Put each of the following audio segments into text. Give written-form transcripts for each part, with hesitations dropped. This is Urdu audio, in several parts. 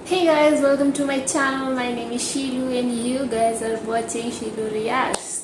Hey guys, welcome to my channel. My name is Sheelu and you guys are watching Sheelu Reacts.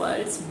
world's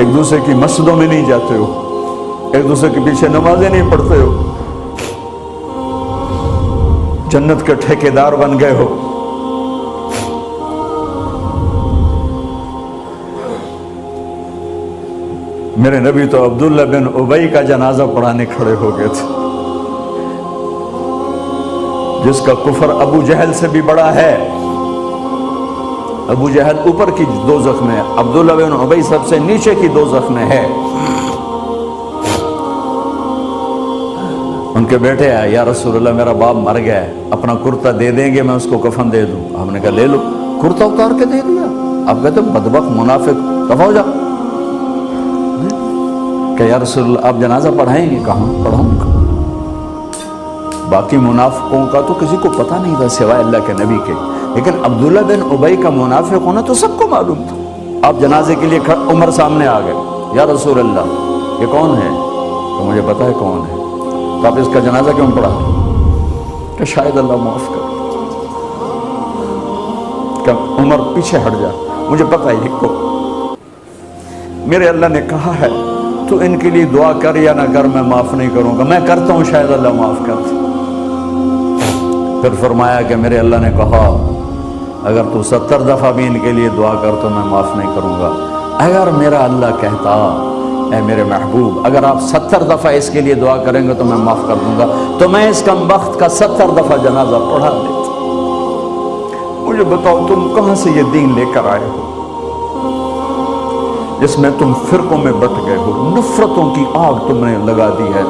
ایک دوسرے کی مسجدوں میں نہیں جاتے ہو, ایک دوسرے کے پیچھے نمازیں نہیں پڑھتے ہو, جنت کے ٹھیکیدار بن گئے ہو. میرے نبی تو عبداللہ بن ابی کا جنازہ پڑھانے کھڑے ہو گئے تھے, جس کا کفر ابو جہل سے بھی بڑا ہے. ابو جہل اوپر کی دوزخ میں, عبداللہ بن ابی سب سے نیچے کی دوزخ میں ہے. ان کے بیٹے آئے, یا رسول اللہ میرا باپ مر گیا ہے, اپنا کرتا دے دیں گے, میں اس کو کفن دے دوں. ہم نے کہا لے لو. کرتا اتار کے دے دیا. آپ کہتے بدبخت منافق, دفع ہو جا. کہ یا رسول اللہ آپ جنازہ پڑھائیں گے؟ کہاں پڑھاؤں گا. باقی منافقوں کا تو کسی کو پتہ نہیں تھا سوائے اللہ کے نبی کے, لیکن عبداللہ بن ابی کا منافق ہونا تو سب کو معلوم تھا. آپ جنازے کے لیے عمر سامنے آ گئے, یا رسول اللہ یہ کون ہے؟ تو مجھے پتا ہے کون ہے, تو آپ اس کا جنازہ کیوں پڑھا؟ کہ شاید اللہ معاف کر. کہ عمر پیچھے ہٹ جا, مجھے پتا ہے کو میرے اللہ نے کہا ہے تو ان کے لیے دعا کر یا نہ کر, میں معاف نہیں کروں گا. میں کرتا ہوں, شاید اللہ معاف کر. پھر فرمایا کہ میرے اللہ نے کہا اگر تو 70 دفعہ بھی ان کے لیے دعا کر تو میں معاف نہیں کروں گا. اگر میرا اللہ کہتا اے میرے محبوب اگر آپ 70 دفعہ اس کے لیے دعا کریں گے تو میں معاف کر دوں گا, تو میں اس کم بخت کا 70 دفعہ جنازہ پڑھا دیتا. مجھے بتاؤ تم کہاں سے یہ دین لے کر آئے ہو جس میں تم فرقوں میں بٹ گئے ہو, نفرتوں کی آگ تم نے لگا دی ہے.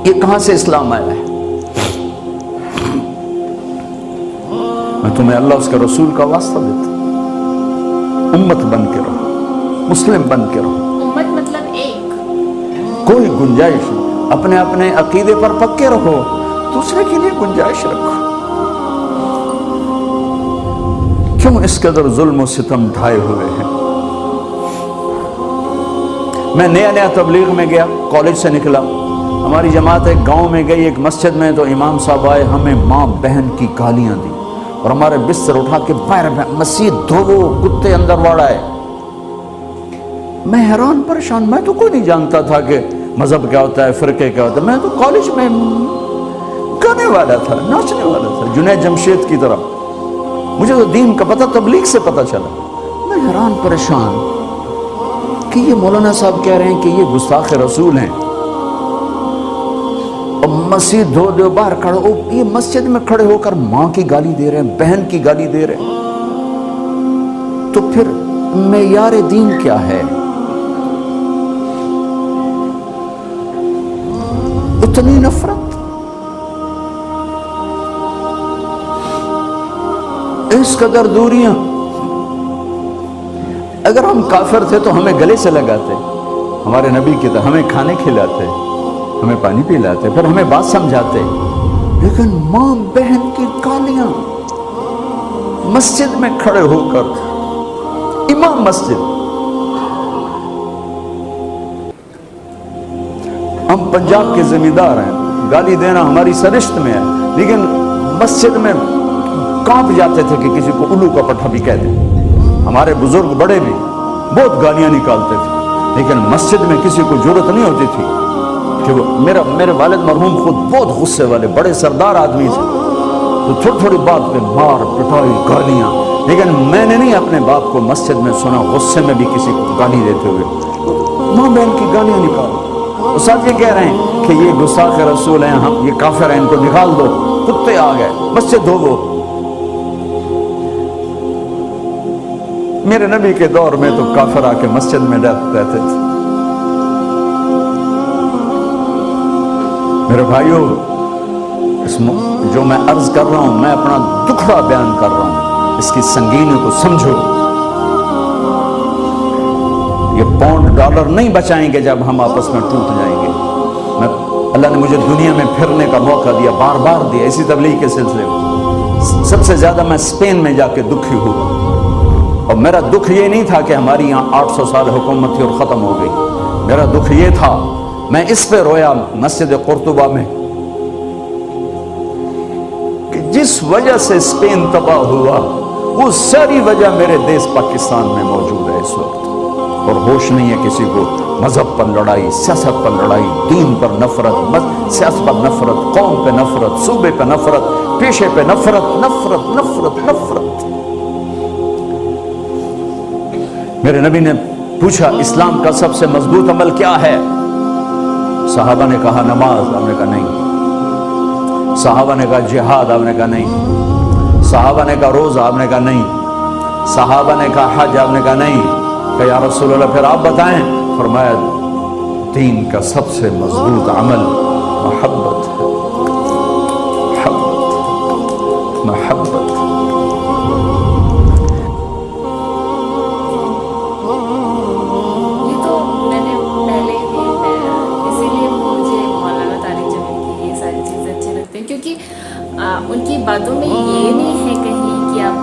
یہ کہاں سے اسلام آیا ہے؟ میں تمہیں اللہ اس کے رسول کا واسطہ دیتا ہوں. امت بن کے رہو, مسلم بن کے رہو. امت مطلب ایک, کوئی گنجائش نہیں. اپنے اپنے عقیدے پر پکے رہو, دوسرے کے لیے گنجائش رکھو. کیوں اس قدر ظلم و ستم ڈھائے ہوئے ہیں؟ میں نیا تبلیغ میں گیا, کالج سے نکلا, ہماری جماعت ایک گاؤں میں گئی, ایک مسجد میں, تو امام صاحب آئے, ہمیں ماں بہن کی گالیاں دی اور ہمارے بستر اٹھا کے باہر مسجد دھوو, کتے اندر واڑائے. میں حیران پریشان, میں تو کوئی نہیں جانتا تھا کہ مذہب کیا ہوتا ہے, فرقے کیا ہوتا ہے. میں تو کالج میں گانے والا تھا, ناچنے والا تھا, جنید جمشید کی طرح. مجھے تو دین کا پتہ تبلیغ سے پتہ چلا. میں حیران پریشان کہ یہ مولانا صاحب کہہ رہے ہیں کہ یہ گستاخ رسول ہیں, اور مسجد دھو دو باہر کھڑے ہو, یہ مسجد میں کھڑے ہو کر ماں کی گالی دے رہے ہیں, بہن کی گالی دے رہے ہیں. تو پھر معیار دین کیا ہے؟ اتنی نفرت, اس قدر دوریاں. اگر ہم کافر تھے تو ہمیں گلے سے لگاتے, ہمارے نبی کی طرح ہمیں کھانے کھلاتے, ہمیں پانی پلاتے, پھر ہمیں بات سمجھاتے. لیکن ماں بہن کی گالیاں, مسجد میں کھڑے ہو کر, امام مسجد. ہم پنجاب کے زمیندار ہیں, گالی دینا ہماری سرشت میں ہے, لیکن مسجد میں کانپ جاتے تھے کہ کسی کو الو کا پٹھا بھی کہہ دیں. ہمارے بزرگ بڑے بھی بہت گالیاں نکالتے تھے, لیکن مسجد میں کسی کو ضرورت نہیں ہوتی تھی کہ وہ میرے والد مرحوم خود بہت غصے والے بڑے سردار آدمی تھے, تو تھوڑی تھوڑی بات پہ مار پٹائی گالیاں. لیکن میں نے نہیں اپنے باپ کو مسجد میں سنا غصے میں بھی کسی کو گالی دیتے ہوئے. ماں بہن کی گالیاں نکالو. ساتھ یہ کہہ رہے ہیں کہ یہ گستاخ رسول ہیں, ہم یہ کافر ہیں, ان کو نکال دو. کتے آ گئے, مسجد دھو. میرے نبی کے دور میں تو کافر آ کے مسجد میں رہتے تھے. میرے بھائیوں, جو میں عرض کر رہا ہوں, میں اپنا دکھڑا بیان کر رہا ہوں, اس کی سنگینی کو سمجھو. یہ پاؤنڈ ڈالر نہیں بچائیں گے جب ہم آپس میں ٹوٹ جائیں گے. اللہ نے مجھے دنیا میں پھرنے کا موقع دیا, بار بار دیا, اسی تبلیغ کے سلسلے میں. سب سے زیادہ میں اسپین میں جا کے دکھی ہوا, اور میرا دکھ یہ نہیں تھا کہ ہماری یہاں 800 سال حکومت تھی اور ختم ہو گئی. میرا دکھ یہ تھا, میں اس پہ رویا مسجد قرطبہ میں, کہ جس وجہ سے اسپین تباہ ہوا وہ ساری وجہ میرے دیس پاکستان میں موجود ہے اس وقت، اور ہوش نہیں ہے کسی کو۔ مذہب پر لڑائی، سیاست پر لڑائی، دین پر نفرت، سیاست پر نفرت، قوم پہ نفرت، صوبے پہ نفرت، پیشے پہ نفرت، نفرت نفرت نفرت۔ میرے نبی نے پوچھا اسلام کا سب سے مضبوط عمل کیا ہے؟ صحابہ نے کہا نماز، آپ نے کہا نہیں۔ صحابہ نے کہا جہاد، آپ نے کہا نہیں۔ صحابہ نے کہا روزہ، آپ نے کہا نہیں۔ صحابہ نے کہا حج، آپ نے کہا نہیں۔ کہ یا رسول اللہ پھر آپ بتائیں؟ فرمایا دین کا سب سے مضبوط عمل محبت ہے، محبت محبت۔ یہ تو میں نے پہلے بھی اسی لیے مجھے مولانا طارق جمیل کی یہ ساری چیزیں اچھی لگتی ہیں، کیونکہ ان کی باتوں میں یہ نہیں ہے کہیں کہ آپ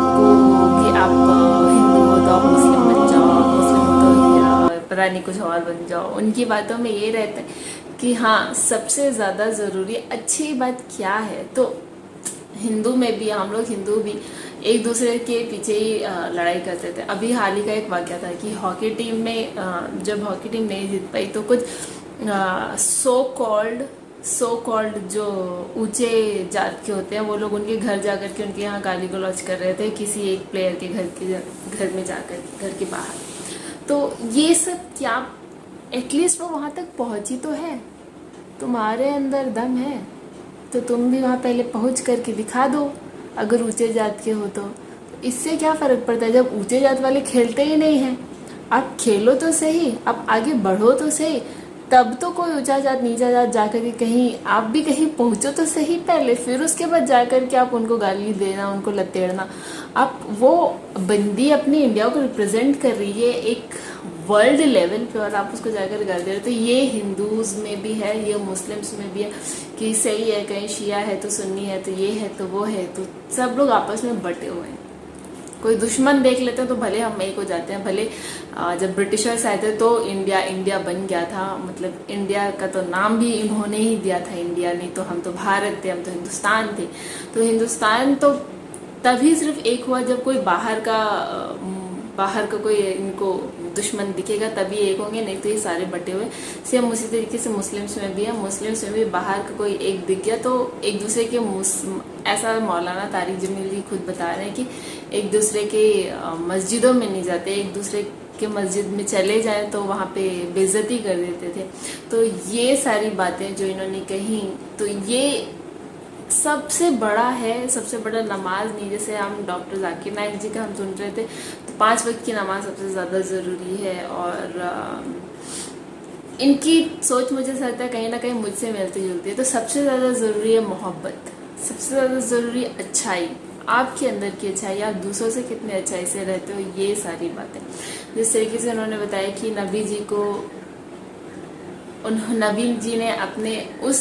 ہندو ہو تو آپ مسلم بن جاؤ، مسلم ہو تو پتہ نہیں کچھ اور بن جاؤ۔ ان کی باتوں میں یہ رہتا ہے کہ ہاں سب سے زیادہ ضروری اچھی بات کیا ہے۔ تو ہندو میں بھی، ہم لوگ ہندو بھی ایک دوسرے کے پیچھے ہی لڑائی کرتے تھے۔ ابھی حال ہی کا ایک واقعہ تھا کہ ہاکی ٹیم میں جب ہاکی ٹیم نہیں جیت پائی تو کچھ سو کالڈ جو اونچے جات کے ہوتے ہیں وہ لوگ ان کے گھر جا کر کے ان کے یہاں گالی گلوچ کر رہے تھے کسی ایک پلیئر کے گھر میں جا کر کے، گھر کے باہر۔ تو یہ سب کیا، ایٹ لیسٹ وہ وہاں تک پہنچی تو ہے، تمہارے اندر دم ہے تو تم بھی وہاں پہلے پہنچ کر کے دکھا دو اگر اونچے جات کے ہو تو۔ اس سے کیا فرق پڑتا ہے جب اونچے جات والے کھیلتے ہی نہیں ہیں؟ آپ کھیلو تو صحیح، آپ آگے بڑھو تو صحیح، تب تو کوئی اونچا جات نیچا جات جا کر کے کہیں آپ بھی کہیں پہنچو تو صحیح پہلے، پھر اس کے بعد جا کر کے آپ ان کو گالی دینا، ان کو لتیڑنا۔ آپ وہ بندی اپنی انڈیا کو ریپرزینٹ کر رہی ہے ایک ورلڈ لیول پہ، اور آپ اس کو جا کر گالی دے رہے۔ تو یہ ہندوز میں بھی ہے، یہ مسلمس میں بھی ہے کہ صحیح ہے، کہیں شیعہ ہے تو سنی ہے تو یہ ہے تو وہ ہے، تو سب لوگ آپس میں بٹے ہوئے ہیں۔ کوئی دشمن دیکھ لیتے ہیں تو بھلے ہم ایک ہو جاتے ہیں۔ بھلے جب برٹشرز آئے تھے تو انڈیا بن گیا تھا، مطلب انڈیا کا تو نام بھی انہوں نے ہی دیا تھا انڈیا، نہیں تو ہم تو بھارت تھے، ہم تو ہندوستان تھے۔ تو ہندوستان تو تبھی صرف ایک ہوا جب کوئی باہر کا کوئی ان کو دشمن دکھے گا تبھی ایک ہوں گے، نہیں تو یہ سارے بٹے ہوئے۔ سیم اسی طریقے سے مسلمس میں بھی ہے، مسلمس میں بھی باہر کا کوئی ایک دکھ گیا تو ایک دوسرے کے ایسا مولانا طارق جمیل جی خود بتا رہے ہیں کہ ایک دوسرے کے مسجدوں میں نہیں جاتے، ایک دوسرے کے مسجد میں چلے جائیں تو وہاں پہ بے عزتی کر دیتے تھے۔ تو یہ ساری باتیں جو انہوں نے کہیں، تو یہ سب سے بڑا ہے، سب سے بڑا نماز نہیں، جیسے ہم ڈاکٹر ذاکر نائک جی کا ہم سن رہے تھے تو 5 وقت کی نماز سب سے زیادہ ضروری ہے، اور ان کی سوچ مجھے لگتا ہے کہیں نہ کہیں مجھ سے ملتی جلتی ہے۔ تو سب سے زیادہ ضروری ہے محبت، سب سے زیادہ ضروری ہے اچھائی، آپ کے اندر کی اچھائی، آپ دوسروں سے کتنے اچھائی سے رہتے ہو، یہ ساری باتیں۔ جس طریقے سے انہوں نے بتایا کہ نبی جی نے اپنے اس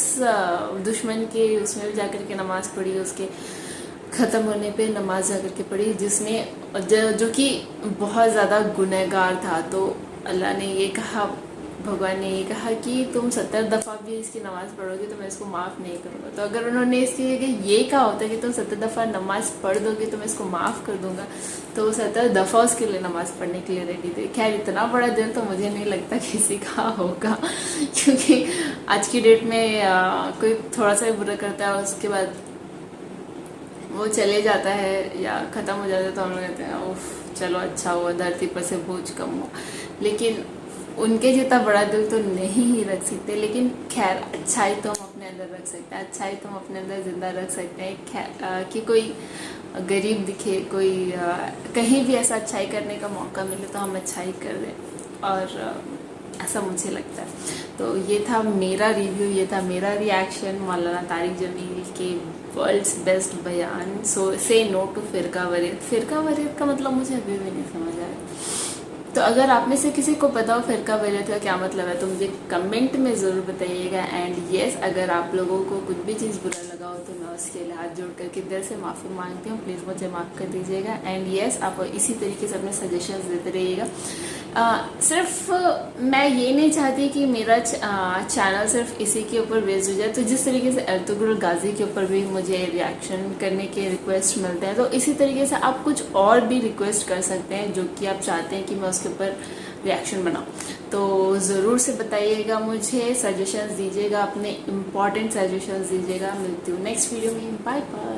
دشمن کے اس میں جا کر کے نماز پڑھی، اس کے ختم ہونے پہ نماز جا کر کے پڑھی، جس نے جو کہ بہت زیادہ گنہگار تھا۔ تو اللہ نے یہ کہا، بھگوان نے یہ کہا کہ تم 70 دفعہ بھی اس کی نماز پڑھو گے تو میں اس کو معاف نہیں کروں گا۔ تو اگر انہوں نے اس کی جگہ یہ کہا ہوتا ہے کہ تم 70 دفعہ نماز پڑھ دو گے تو میں اس کو معاف کر دوں گا، تو وہ 70 دفعہ اس کے لیے نماز پڑھنے کے لیے ریڈی تھے۔ خیر اتنا بڑا دل تو مجھے نہیں لگتا کسی کا ہوگا، کیونکہ آج کی ڈیٹ میں کوئی تھوڑا سا برا کرتا ہے اور اس کے بعد وہ چلے جاتا ہے یا ختم ہو جاتا ہے تو ہم لوگ کہتے ہیں اوف چلو اچھا ہوا، دھرتی پر سے بوجھ کم ہو۔ لیکن ان کے جتنا بڑا دل تو نہیں ہی رکھ سکتے، لیکن خیر اچھائی تو ہم اپنے اندر رکھ سکتے ہیں، اچھائی تو ہم اپنے اندر زندہ رکھ سکتے ہیں کہ کوئی غریب دکھے، کوئی کہیں بھی ایسا اچھائی کرنے کا موقع ملے تو ہم اچھائی کر دیں، اور ایسا مجھے لگتا ہے۔ تو یہ تھا میرا ریویو، یہ تھا میرا ریاکشن مولانا طارق جمیل کے ورلڈس بیسٹ بیان، سو سے نو ٹو فرقہ واریت۔ فرقہ واریت کا مطلب مجھے ابھی بھی نہیں سمجھ آیا، تو اگر آپ میں سے کسی کو پتا ہو فرقہ واریت کا کیا مطلب ہے تو مجھے کمنٹ میں ضرور بتائیے گا۔ اینڈ یس، اگر آپ لوگوں کو کچھ بھی چیز برا لگا ہو تو میں اس کے لیے ہاتھ جوڑ کر کے دل سے معافی مانگتی ہوں، پلیز مجھے معاف کر دیجیے گا۔ اینڈ یس، آپ اسی طریقے سے اپنے سجیشنز دیتے رہیے گا صرف میں یہ نہیں چاہتی کہ میرا چینل صرف اسی کے اوپر بیس ہو جائے. تو جس طریقے سے ارطغرل غازی کے اوپر بھی مجھے ریئیکشن کرنے کے ریکویسٹ ملتے ہیں, تو اسی طریقے سے آپ کچھ اور بھی ریکویسٹ کر سکتے ہیں جو کہ آپ چاہتے ہیں کہ میں اس کے اوپر ریئیکشن بناؤں. تو ضرور سے بتائیے گا مجھے, سجیشنز دیجیے گا, اپنے امپورٹنٹ سجیشنز دیجیے گا. ملتی ہوں نیکسٹ ویڈیو میں. Bye bye.